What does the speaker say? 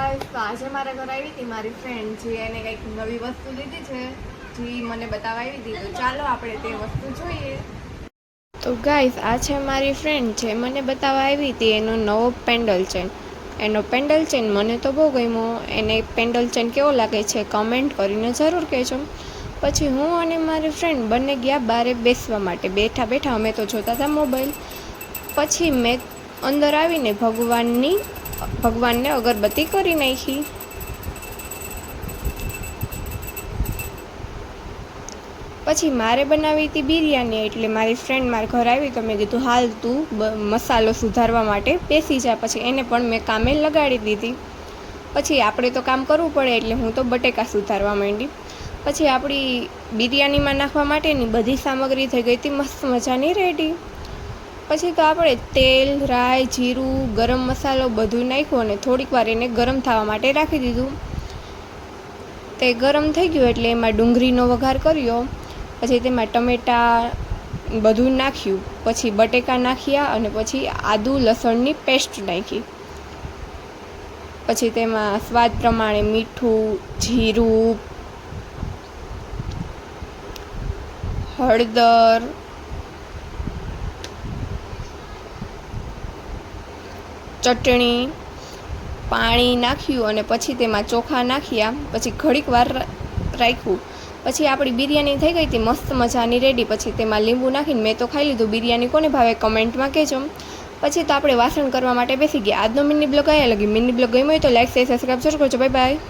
Guys, તો આજે મારા ઘરે આવી હતી મારી ફ્રેન્ડ, જે એને કંઈક નવી વસ્તુ લીધી છે, જે મને બતાવવા આવી હતી. તો ચાલો આપણે તે વસ્તુ જોઈએ. તો ગાઈસ, આ છે મારી ફ્રેન્ડ, જે મને બતાવવા આવી હતી એનો નવો પેન્ડલ ચેન. એનો પેન્ડલ ચેન મને તો બહુ ગમ્યો. એને પેન્ડલ ચેન કેવો લાગે છે કમેન્ટ કરીને જરૂર કહેજો. પછી હું અને મારી ફ્રેન્ડ બંને ગયા બારે બેસવા માટે. બેઠા બેઠા અમે તો જોતા હતા મોબાઈલ. પછી મેં અંદર આવીને ભગવાનને અગરબત્તી કરી નાખી. પછી મારે બનાવી હતી બિરયાની, એટલે મારી ફ્રેન્ડ મારા ઘરે આવી તો મેં કીધું હાલ તું મસાલો સુધારવા માટે બેસી જા. પછી એને પણ મેં કામે લગાડી દીધી. પછી આપણે તો કામ કરવું પડે એટલે હું તો બટેકા સુધારવા માંડી. પછી આપણી બિરયાનીમાં નાખવા માટેની બધી સામગ્રી થઈ ગઈ હતી મસ્ત મજાની રેડી. પછી તો આપણે તેલ, રાઈ, જીરું, ગરમ મસાલો બધું નાખ્યું અને થોડીક વાર એને ગરમ થવા માટે રાખી દીધું. તે ગરમ થઈ ગયું એટલે એમાં ડુંગળીનો વઘાર કર્યો. પછી તેમાં ટમેટાં બધું નાખ્યું. પછી બટેકા નાખ્યા અને પછી આદુ લસણની પેસ્ટ નાખી. પછી તેમાં સ્વાદ પ્રમાણે મીઠું, જીરું, હળદર, ચટણી, પાણી નાખ્યું અને પછી તેમાં ચોખા નાખ્યા. પછી ઘડીક વાર રાખ્યું. પછી આપણી બિરયાની થઈ ગઈ હતી મસ્ત મજાની રેડી. પછી તેમાં લીંબુ નાખીને મેં તો ખાઈ લીધું. બિરયાની કોને ભાવે કમેન્ટમાં કહેજો. પછી તો આપણે વાસણ કરવા માટે બેસી ગયા. આજનો મિની બ્લોગ આયા લગી. મિની બ્લોગ ગમ્યો હોય તો લાઈક, શેર, સબસ્ક્રાઈબ જરૂર કરજો. Bye bye.